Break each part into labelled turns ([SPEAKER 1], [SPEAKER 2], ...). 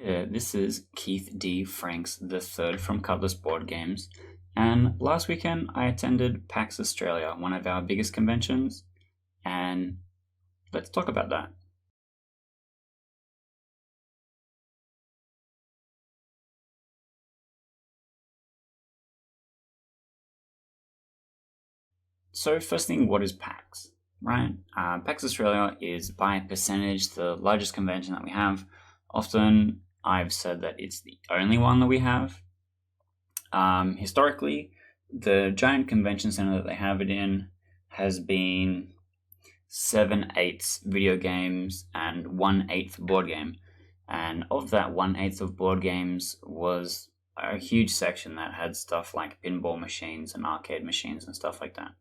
[SPEAKER 1] This is Keith D. Franks III from Cutlass Board Games, and last weekend I attended PAX Australia, one of our biggest conventions, and let's talk about that. So first thing, what is PAX, right? PAX Australia is by percentage the largest convention that we have. Often I've said that it's the only one that we have. Historically, the giant convention center that they have it in has been 7/8 video games and 1/8 board game. And of that 1/8 of board games was a huge section that had stuff like pinball machines and arcade machines and stuff like that.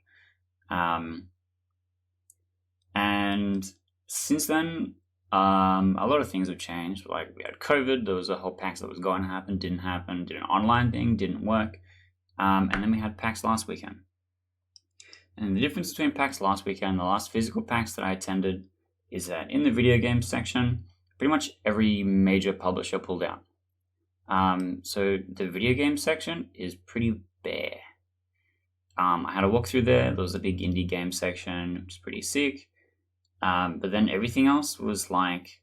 [SPEAKER 1] And since then, a lot of things have changed. Like we had COVID, there was a whole PAX that was going to happen, didn't happen, did an online thing, didn't work. And then we had PAX last weekend. And the difference between PAX last weekend and the last physical PAX that I attended is that in the video game section, pretty much every major publisher pulled out. So the video game section is pretty bare. I had a walk through there. There was a big indie game section, which was pretty sick. But then everything else was like,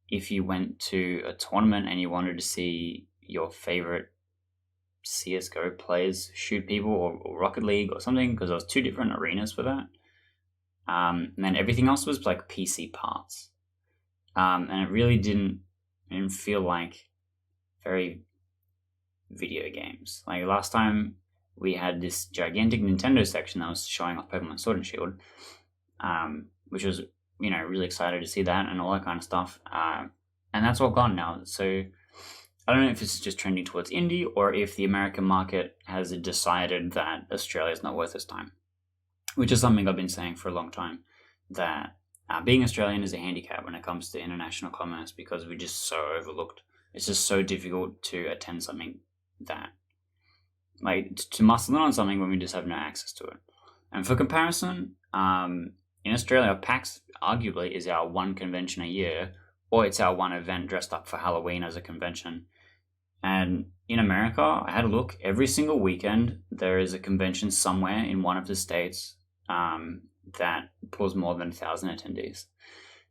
[SPEAKER 1] if you went to a tournament and you wanted to see your favorite CSGO players shoot people, or Rocket League or something, because there was two different arenas for that. And then everything else was like PC parts. And it really didn't feel like very video games. Like last time we had this gigantic Nintendo section that was showing off Pokemon Sword and Shield, which was, really excited to see that and all that kind of stuff. And that's all gone now. So I don't know if it's just trending towards indie or if the American market has decided that Australia is not worth its time, which is something I've been saying for a long time, that being Australian is a handicap when it comes to international commerce because we're just so overlooked. It's just so difficult to attend something that, like, to muscle in on something when we just have no access to it. And for comparison, in Australia, PAX arguably is our one convention a year, or it's our one event dressed up for Halloween as a convention. And in America, I had a look, every single weekend there is a convention somewhere in one of the states that pulls more than 1,000 attendees.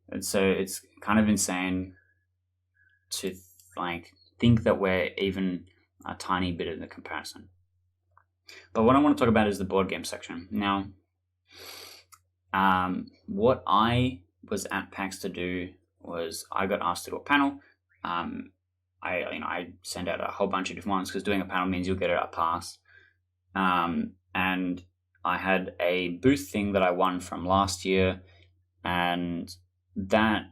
[SPEAKER 1] And so it's kind of insane to think that we're even a tiny bit of the comparison. But what I want to talk about is the board game section. Now, what I was at PAX to do was I got asked to do a panel. I sent out a whole bunch of different ones because doing a panel means you'll get a pass. And I had a booth thing that I won from last year, and that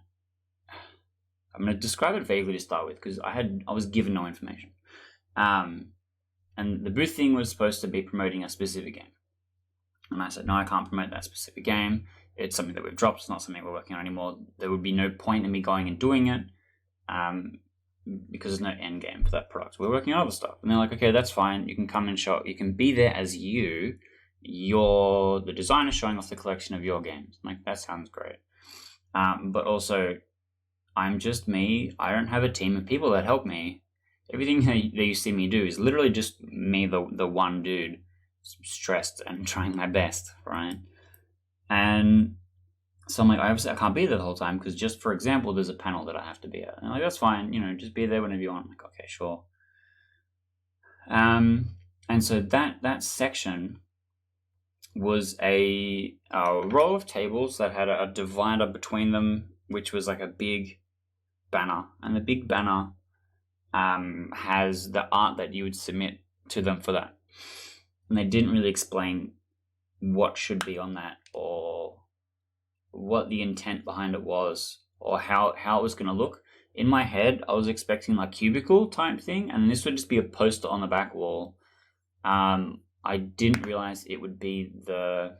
[SPEAKER 1] I'm going to describe it vaguely to start with because I was given no information. And the booth thing was supposed to be promoting a specific game. And I said, no, I can't promote that specific game. It's something that we've dropped. It's not something we're working on anymore. There would be no point in me going and doing it because there's no end game for that product. We're working on other stuff. And they're like, okay, that's fine. You can come and show. You can be there as you. You're the designer showing off the collection of your games. I'm like, that sounds great. But also, I'm just me. I don't have a team of people that help me. Everything that you see me do is literally just me, the one dude, stressed and trying my best, right? And so I'm like, obviously I can't be there the whole time because just for example, there's a panel that I have to be at. And I'm like, that's fine, just be there whenever you want. I'm like, okay, sure. And so that section was a row of tables that had a divider between them, which was like a big banner. And the big banner has the art that you would submit to them for that. And they didn't really explain what should be on that or what the intent behind it was or how it was going to look. In my head, I was expecting like cubicle type thing, and this would just be a poster on the back wall. I didn't realize it would be so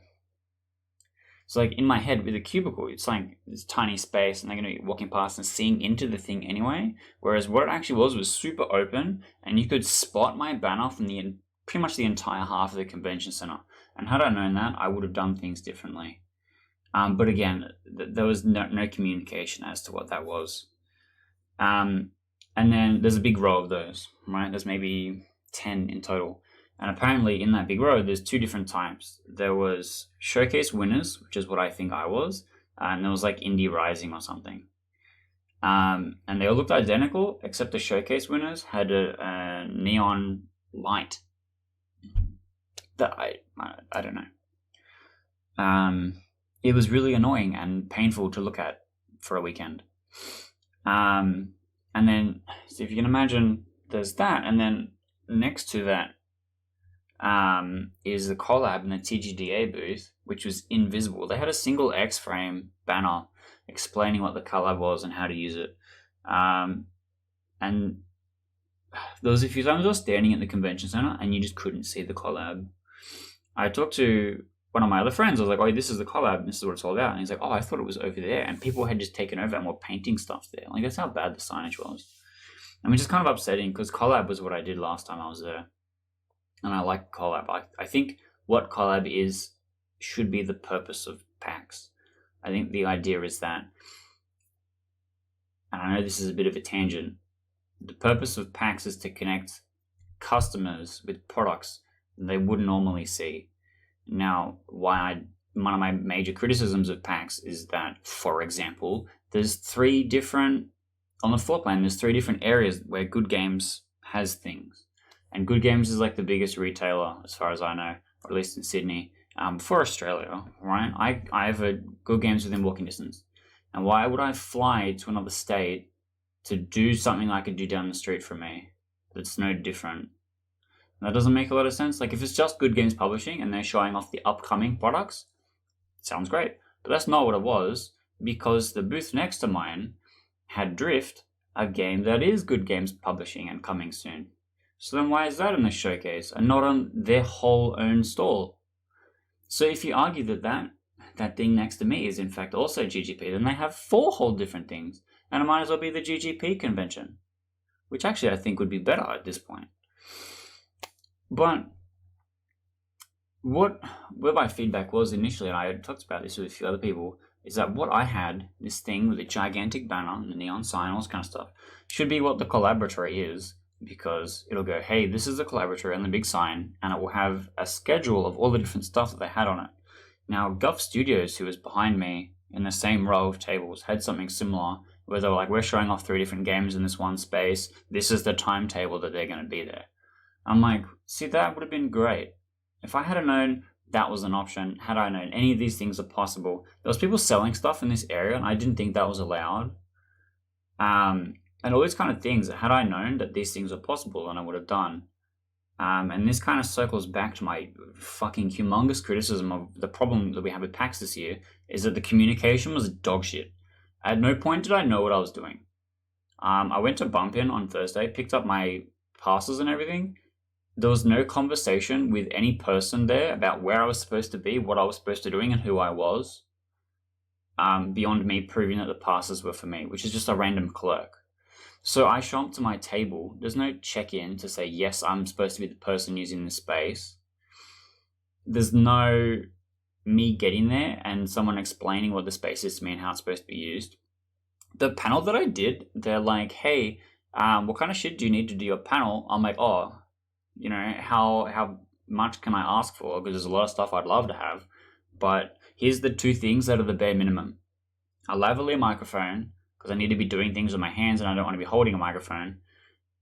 [SPEAKER 1] like in my head with a cubicle, it's like this tiny space and they're going to be walking past and seeing into the thing anyway. Whereas what it actually was super open and you could spot my banner from pretty much the entire half of the convention center. And had I known that, I would have done things differently. But again, there was no communication as to what that was. And And then there's a big row of those, right? There's maybe 10 in total. And apparently in that big row, there's two different types. There was showcase winners, which is what I think I was, and there was like Indie Rising or something. And they all looked identical, except the showcase winners had a neon light that I don't know. It was really annoying and painful to look at for a weekend. And then, so if you can imagine, there's that, and then next to that is the collab in the TGDA booth, which was invisible. They had a single X-frame banner explaining what the collab was and how to use it. And there was a few times I was standing at the convention center and you just couldn't see the collab. I talked to one of my other friends. I was like, oh, this is the collab. This is what it's all about. And he's like, oh, I thought it was over there. And people had just taken over and were painting stuff there. Like, that's how bad the signage was. And which is kind of upsetting because collab was what I did last time I was there. And I like collab. I think what collab is should be the purpose of PAX. I think the idea is that, and I know this is a bit of a tangent, the purpose of PAX is to connect customers with products they wouldn't normally see. Now, one of my major criticisms of PAX is that, for example, there's on the floor plan, there's 3 different areas where Good Games has things. And Good Games is like the biggest retailer, as far as I know, or at least in Sydney, for Australia, right? I have a Good Games within walking distance. And why would I fly to another state to do something I could do down the street from me that's no different? That doesn't make a lot of sense. Like, if it's just Good Games Publishing and they're showing off the upcoming products, sounds great. But that's not what it was, because the booth next to mine had Drift, a game that is Good Games Publishing and coming soon. So then why is that in the showcase and not on their whole own stall? So if you argue that thing next to me is in fact also GGP, then they have 4 whole different things. And it might as well be the GGP convention, which actually I think would be better at this point. But where my feedback was initially, and I had talked about this with a few other people, is that what I had, this thing with a gigantic banner and the neon sign, all this kind of stuff, should be what the collaboratory is, because it'll go, hey, this is the collaboratory and the big sign, and it will have a schedule of all the different stuff that they had on it. Now, Guff Studios, who was behind me in the same row of tables, had something similar, where they were like, we're showing off 3 different games in this one space, this is the timetable that they're going to be there. I'm like, see, that would have been great. If I had known that was an option, had I known any of these things are possible, there was people selling stuff in this area, and I didn't think that was allowed. And all these kind of things, had I known that these things are possible, then I would have done. And this kind of circles back to my fucking humongous criticism of the problem that we have with PAX this year, is that the communication was dog shit. At no point did I know what I was doing. I went to Bump In on Thursday, picked up my passes and everything. There was no conversation with any person there about where I was supposed to be, what I was supposed to be doing, and who I was, beyond me proving that the passes were for me, which is just a random clerk. So I show up to my table. There's no check-in to say, yes, I'm supposed to be the person using this space. There's no me getting there and someone explaining what the space is to me and how it's supposed to be used. The panel that I did, they're like, hey, what kind of shit do you need to do your panel? I'm like, oh, how much can I ask for? Because there's a lot of stuff I'd love to have. But here's the 2 things that are the bare minimum. A lavalier microphone, because I need to be doing things with my hands and I don't want to be holding a microphone,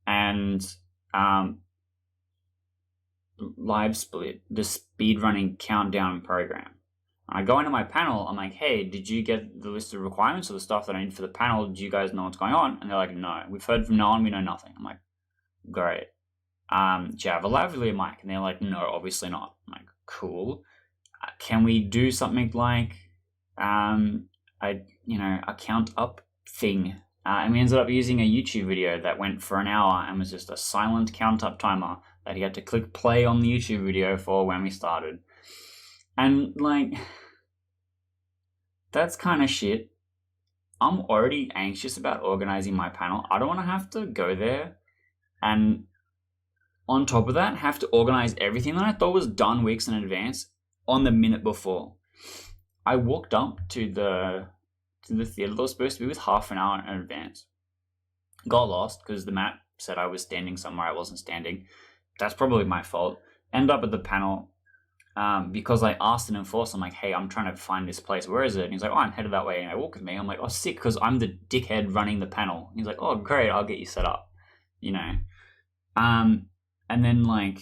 [SPEAKER 1] and Live Split, the speedrunning countdown program. I go into my panel, I'm like, hey, did you get the list of requirements of the stuff that I need for the panel? Do you guys know what's going on? And they're like, no, we've heard from no one, we know nothing. I'm like, great. Do you have a lavalier mic? And they're like, no, obviously not. I'm like, cool. Can we do something like a count up thing? And we ended up using a YouTube video that went for an hour and was just a silent count up timer that he had to click play on the YouTube video for when we started. And like, that's kind of shit. I'm already anxious about organizing my panel. I don't want to have to go there and on top of that have to organize everything that I thought was done weeks in advance on the minute before. I walked up to the theater that was supposed to be with half an hour in advance. got lost because the map said I was standing somewhere I wasn't standing. That's probably my fault. End up at the panel because I asked an enforcer, I'm like, hey, I'm trying to find this place. Where is it? And he's like, oh, I'm headed that way. And I walk with me. I'm like, oh, sick, because I'm the dickhead running the panel. And he's like, oh, great, I'll get you set up. You know. And then like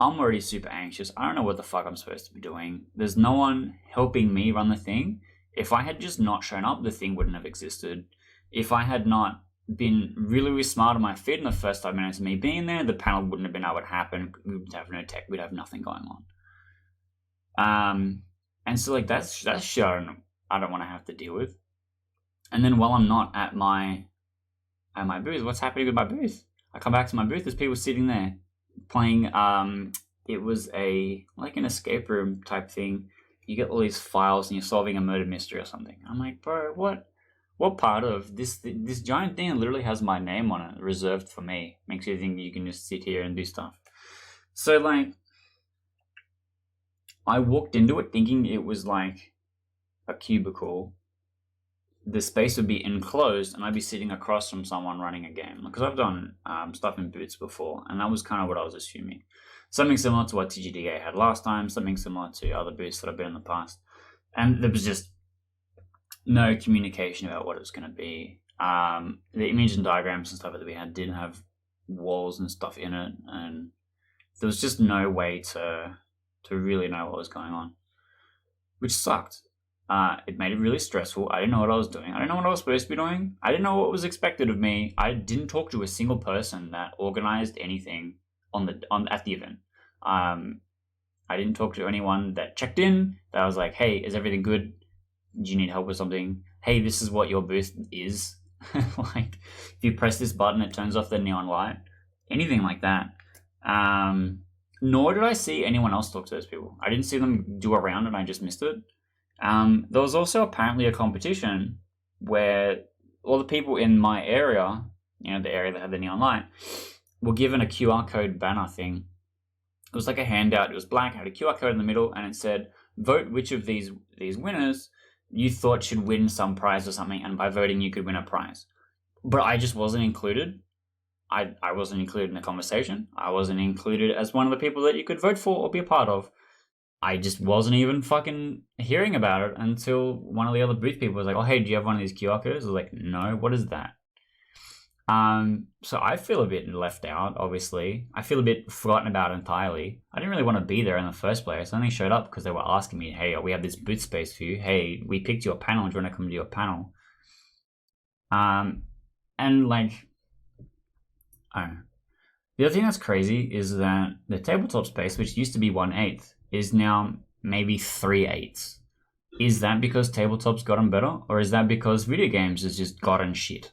[SPEAKER 1] I'm already super anxious. I don't know what the fuck I'm supposed to be doing. There's no one helping me run the thing. If I had just not shown up, the thing wouldn't have existed. If I had not been really, really smart on my feet in the first 5 minutes of me being there, the panel wouldn't have been able to happen. We would have no tech. We'd have nothing going on. And so like that's shit I don't want to have to deal with. And then while I'm not at my booth, what's happening with my booth? I come back to my booth. There's people sitting there playing. It was like an escape room type thing. You get all these files and you're solving a murder mystery or something. I'm like, bro, what part of this giant thing literally has my name on it, reserved for me? Makes you think you can just sit here and do stuff. So like, I walked into it thinking it was like a cubicle. The space would be enclosed and I'd be sitting across from someone running a game. Because I've done stuff in booths before, and that was kind of what I was assuming. Something similar to what TGDA had last time, something similar to other booths that I've been in the past. And there was just no communication about what it was going to be. The image and diagrams and stuff that we had didn't have walls and stuff in it, and there was just no way to really know what was going on, which sucked. It made it really stressful. I didn't know what I was doing. I didn't know what I was supposed to be doing. I didn't know what was expected of me. I didn't talk to a single person that organized anything at the event. I didn't talk to anyone that checked in. That was like, hey, is everything good? Do you need help with something? Hey, this is what your booth is. Like, if you press this button, it turns off the neon light. Anything like that. Nor did I see anyone else talk to those people. I didn't see them do a round and I just missed it. There was also apparently a competition where all the people in my area, the area that had the neon light, were given a QR code banner thing. It was like a handout. It was black, had a QR code in the middle, and it said, vote which of these winners you thought should win some prize or something, and by voting you could win a prize. But I just wasn't included. I wasn't included in the conversation. I wasn't included as one of the people that you could vote for or be a part of. I just wasn't even fucking hearing about it until one of the other booth people was like, oh, hey, do you have one of these QR codes? I was like, no, what is that? So I feel a bit left out, obviously. I feel a bit forgotten about entirely. I didn't really want to be there in the first place. I only showed up because they were asking me, hey, we have this booth space for you. Hey, we picked your panel. Do you want to come to your panel? And like, I don't know. The other thing that's crazy is that the tabletop space, which used to be 1/8, is now maybe 3/8. Is that because tabletop's gotten better, or is that because video games has just gotten shit?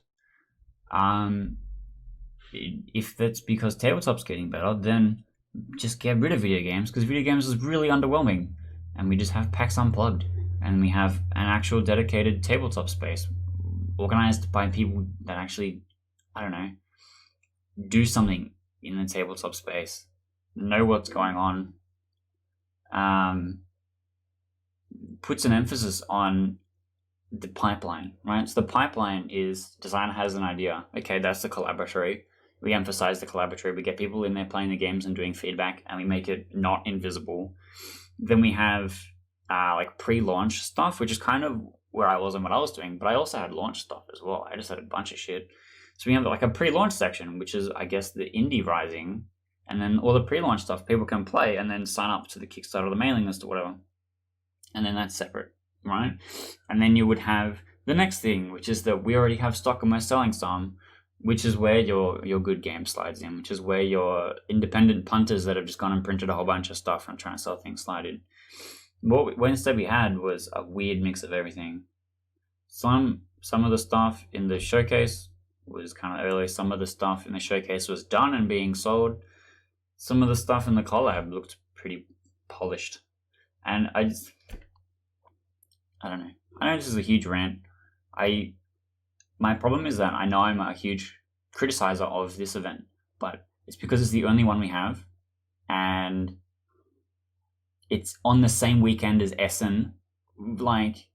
[SPEAKER 1] If that's because tabletop's getting better, then just get rid of video games, because video games is really underwhelming, and we just have PAX Unplugged, and we have an actual dedicated tabletop space organized by people that actually, I don't know, do something in the tabletop space, know what's going on, puts an emphasis on the pipeline, right? So the pipeline is designer has an idea. Okay, that's the collaboratory. We emphasize the collaboratory. We get people in there playing the games and doing feedback, and we make it not invisible. Then we have like pre-launch stuff, which is kind of where I was and what I was doing, but I also had launch stuff as well. I just had a bunch of shit. So we have like a pre-launch section, which is, I guess, the indie rising, and then all the pre-launch stuff people can play and then sign up to the Kickstarter or the mailing list or whatever. And then that's separate, right? And then you would have the next thing, which is that we already have stock and we're selling some, which is where your good game slides in, which is where your independent punters that have just gone and printed a whole bunch of stuff and trying to sell things slide in. What instead we had was a weird mix of everything. Some of the stuff in the showcase was kind of early. Some of the stuff in the showcase was done and being sold. Some of the stuff in the collab looked pretty polished. And I don't know. I know this is a huge rant. My problem is that I know I'm a huge criticizer of this event, but it's because it's the only one we have, and it's on the same weekend as Essen. Like,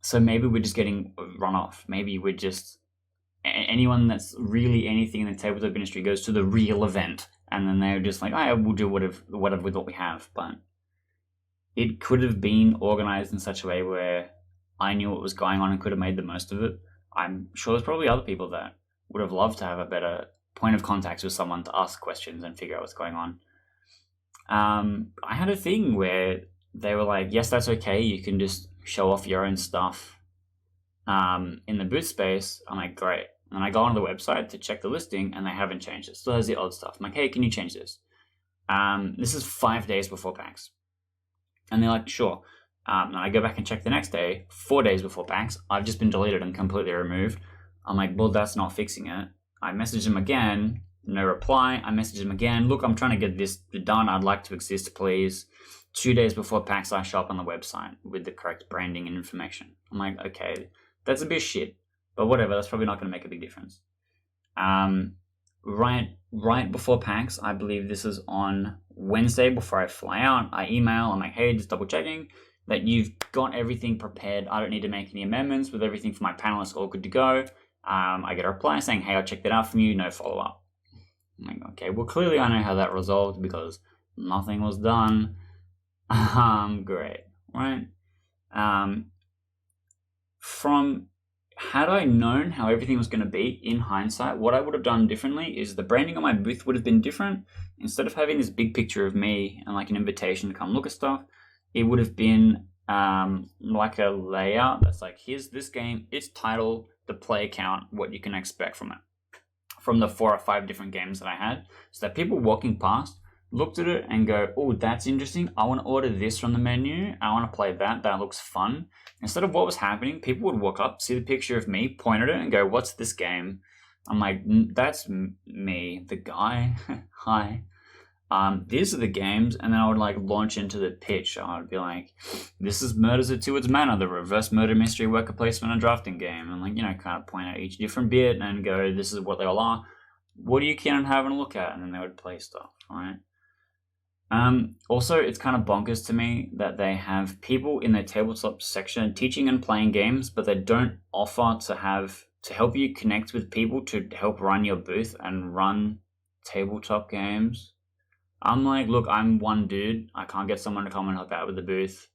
[SPEAKER 1] so maybe we're just getting run off. Maybe we're just anyone that's really anything in the tabletop industry goes to the real event, and then they're just like, "Oh, we'll do whatever with what we have." But it could have been organized in such a way where I knew what was going on and could have made the most of it. I'm sure there's probably other people that would have loved to have a better point of contact with someone to ask questions and figure out what's going on. I had a thing where they were like, yes, that's okay. You can just show off your own stuff in the booth space. I'm like, great. And I go on the website to check the listing and they haven't changed it. Still has the old stuff. I'm like, hey, can you change this? This is 5 days before PAX. And they're like, sure. And I go back and check the next day, 4 days before PAX. I've just been deleted and completely removed. I'm like, well, that's not fixing it. I message them again, no reply. I message them again. Look, I'm trying to get this done. I'd like to exist, please. 2 days before PAX, I show up on the website with the correct branding and information. I'm like, okay, that's a bit shit, but whatever. That's probably not going to make a big difference. Right before PAX, I believe this is on Wednesday before I fly out. I email. I'm like, hey, just double checking that you've got everything prepared. I don't need to make any amendments with everything for my panelists all good to go. I get a reply saying, hey, I'll check that out from you. No follow up. I'm like, okay, well, clearly I know how that resolved because nothing was done. Great, right? Had I known how everything was going to be in hindsight, what I would have done differently is the branding on my booth would have been different. Instead of having this big picture of me and like an invitation to come look at stuff, it would have been like a layout that's like, here's this game, its title, the play count, what you can expect from it, from the 4 or 5 different games that I had, so that people walking past looked at it and go, oh, that's interesting. I want to order this from the menu. I want to play that. That looks fun. Instead of what was happening, people would walk up, see the picture of me, point at it, and go, what's this game? I'm like, that's me, the guy. Hi. These are the games. And then I would like launch into the pitch. I would be like, this is Murders at Teward's Manor, the reverse murder mystery worker placement and drafting game. And like, kind of point out each different bit and go, this is what they all are. What are you keen on having a look at? And then they would play stuff, right? Also, it's kind of bonkers to me that they have people in their tabletop section teaching and playing games, but they don't offer to help you connect with people to help run your booth and run tabletop games. I'm like, look, I'm one dude. I can't get someone to come and help out with the booth.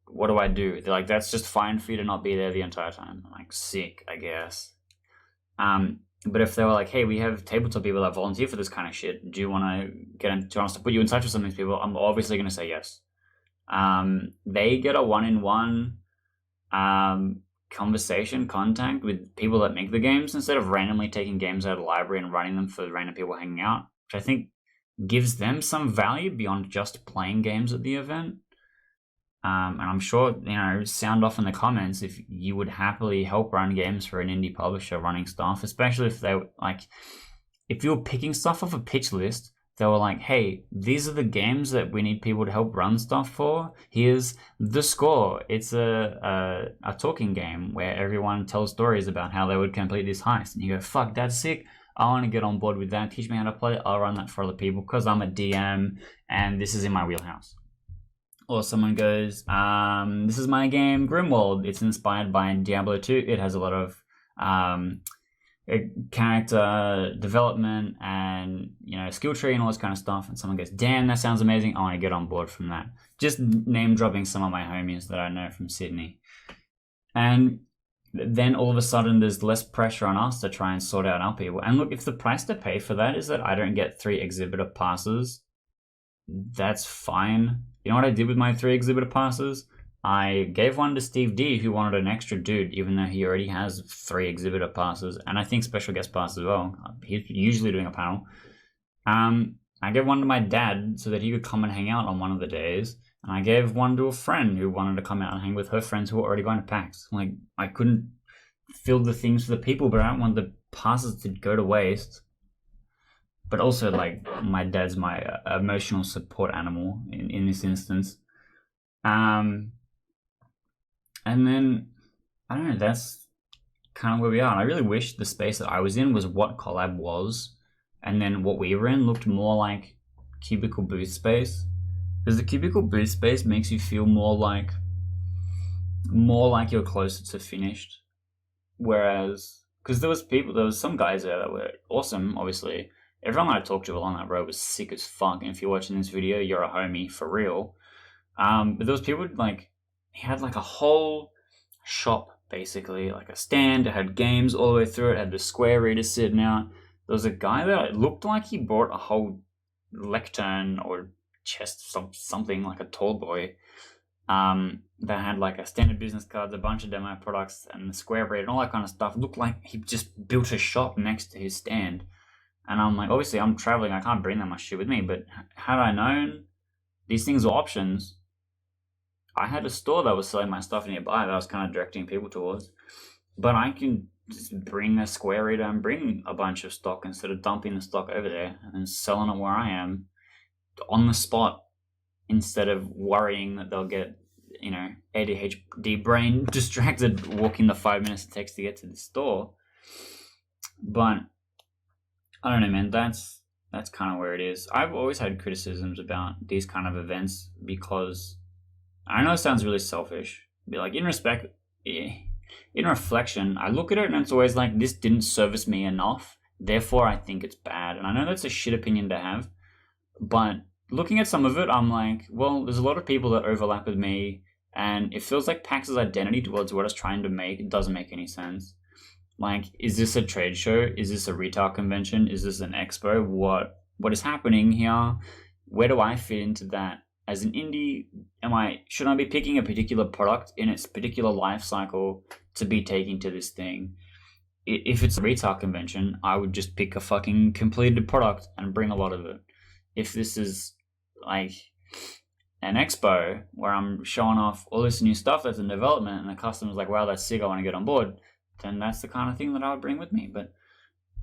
[SPEAKER 1] What do I do? They're like, that's just fine for you to not be there the entire time. I'm like, sick, I guess. But if they were like, hey, we have tabletop people that volunteer for this kind of shit, do you want us to put you in touch with some of these people? I'm obviously going to say yes. They get a one-on-one conversation, contact with people that make the games instead of randomly taking games out of the library and running them for random people hanging out, which I think gives them some value beyond just playing games at the event. And I'm sure, sound off in the comments if you would happily help run games for an indie publisher running stuff, especially if if you were picking stuff off a pitch list, they were like, hey, these are the games that we need people to help run stuff for. Here's the score. It's a talking game where everyone tells stories about how they would complete this heist. And you go, fuck, that's sick. I want to get on board with that. Teach me how to play it. I'll run that for other people because I'm a DM and this is in my wheelhouse. Or someone goes, this is my game, Grimwald. It's inspired by Diablo 2. It has a lot of character development and, skill tree and all this kind of stuff. And someone goes, damn, that sounds amazing. I want to get on board from that. Just name dropping some of my homies that I know from Sydney. And then all of a sudden there's less pressure on us to try and sort out our people. And look, if the price to pay for that is that I don't get 3 exhibitor passes, that's fine. You know what I did with my 3 exhibitor passes? I gave one to Steve D, who wanted an extra dude, even though he already has 3 exhibitor passes, and I think special guest passes as well. He's usually doing a panel. I gave one to my dad so that he could come and hang out on one of the days, and I gave one to a friend who wanted to come out and hang with her friends who were already going to PAX. Like, I couldn't fill the things for the people, but I don't want the passes to go to waste. But also, my dad's my emotional support animal in this instance. And then, I don't know, that's kind of where we are. And I really wish the space that I was in was what Collab was. And then what we were in looked more like cubicle booth space. Because the cubicle booth space makes you feel more like you're closer to finished. Whereas because there was some guys there that were awesome. Obviously, everyone that I talked to along that road was sick as fuck. And if you're watching this video, you're a homie for real. But there was people like he had like a whole shop basically, like a stand. It had games all the way through. It had the square reader sitting out. There was a guy that it looked like he brought a whole lectern or chest, something like a tall boy. That had like a standard business cards, a bunch of demo products, and the square reader and all that kind of stuff. It looked like he just built a shop next to his stand. And I'm like, obviously, I'm traveling. I can't bring that much shit with me. But had I known these things were options, I had a store that was selling my stuff nearby that I was kind of directing people towards. But I can just bring a square reader and bring a bunch of stock instead of dumping the stock over there and then selling it where I am on the spot instead of worrying that they'll get, ADHD brain distracted walking the 5 minutes it takes to get to the store. But I don't know, man. That's kind of where it is. I've always had criticisms about these kind of events because I know it sounds really selfish. But like in reflection, I look at it and it's always like this didn't service me enough. Therefore, I think it's bad. And I know that's a shit opinion to have, but looking at some of it, I'm like, well, there's a lot of people that overlap with me, and it feels like PAX's identity towards what it's trying to make, it doesn't make any sense. Like, is this a trade show? Is this a retail convention? Is this an expo? What is happening here? Where do I fit into that? As an indie, should I be picking a particular product in its particular life cycle to be taking to this thing? If it's a retail convention, I would just pick a fucking completed product and bring a lot of it. If this is like an expo where I'm showing off all this new stuff that's in development and the customer's like, wow, that's sick, I want to get on board, then that's the kind of thing that I would bring with me. But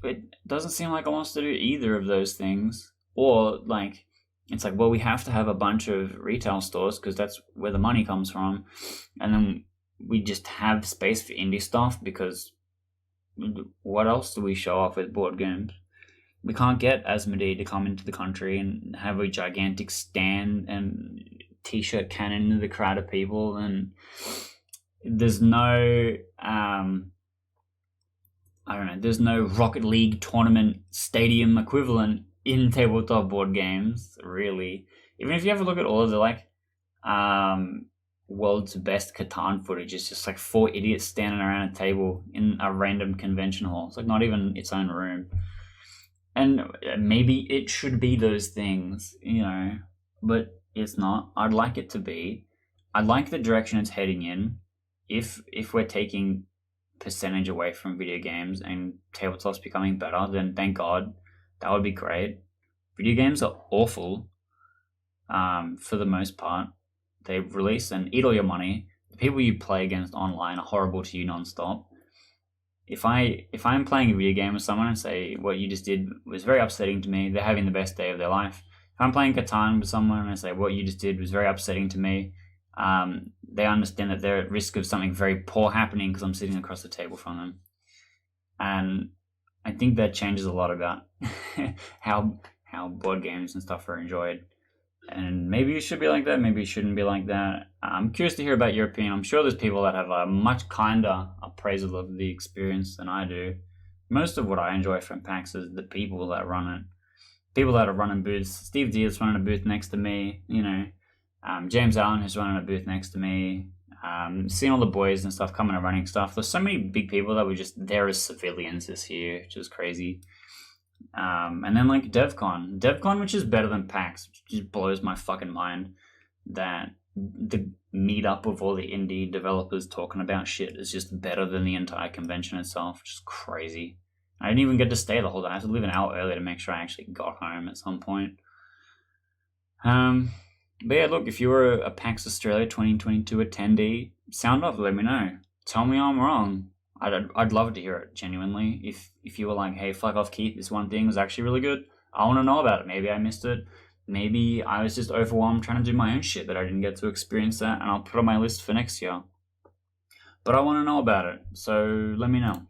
[SPEAKER 1] it doesn't seem like I wants to do either of those things. Or like, it's like, well, we have to have a bunch of retail stores because that's where the money comes from. And then we just have space for indie stuff because what else do we show off with board games? We can't get Asmodee to come into the country and have a gigantic stand and t-shirt cannon into the crowd of people, and there's no there's no Rocket League tournament stadium equivalent in tabletop board games, really. Even if you have a look at all of the like world's best Catan footage, it's just like 4 idiots standing around a table in a random convention hall. It's like not even its own room. And maybe it should be those things, but it's not. I'd like it to be. I like the direction it's heading in. If we're taking percentage away from video games and tabletop's becoming better, then thank God. That would be great. Video games are awful for the most part. They release and eat all your money. The people you play against online are horrible to you nonstop. If I'm playing a video game with someone and say what you just did was very upsetting to me, they're having the best day of their life. If I'm playing Catan with someone and I say what you just did was very upsetting to me, they understand that they're at risk of something very poor happening because I'm sitting across the table from them. And I think that changes a lot about how board games and stuff are enjoyed. And maybe it should be like that, maybe it shouldn't be like that. I'm curious to hear about your opinion. I'm sure there's people that have a much kinder appraisal of the experience than I do. Most of what I enjoy from PAX is the people that run it. People that are running booths. Steve Deer's running a booth next to me, James Allen is running a booth next to me. Seeing all the boys and stuff coming and running stuff. There's so many big people that were just there as civilians this year, which is crazy. And then like DevCon, which is better than PAX, which just blows my fucking mind that the meetup of all the indie developers talking about shit is just better than the entire convention itself, which is crazy. I didn't even get to stay the whole day. I had to leave an hour early to make sure I actually got home at some point. But yeah, look, if you were a PAX Australia 2022 attendee, sound off, let me know. Tell me I'm wrong. I'd love to hear it, genuinely. If you were like, hey, fuck off, Keith, this one thing was actually really good, I want to know about it. Maybe I missed it. Maybe I was just overwhelmed trying to do my own shit that I didn't get to experience that, and I'll put on my list for next year. But I want to know about it, so let me know.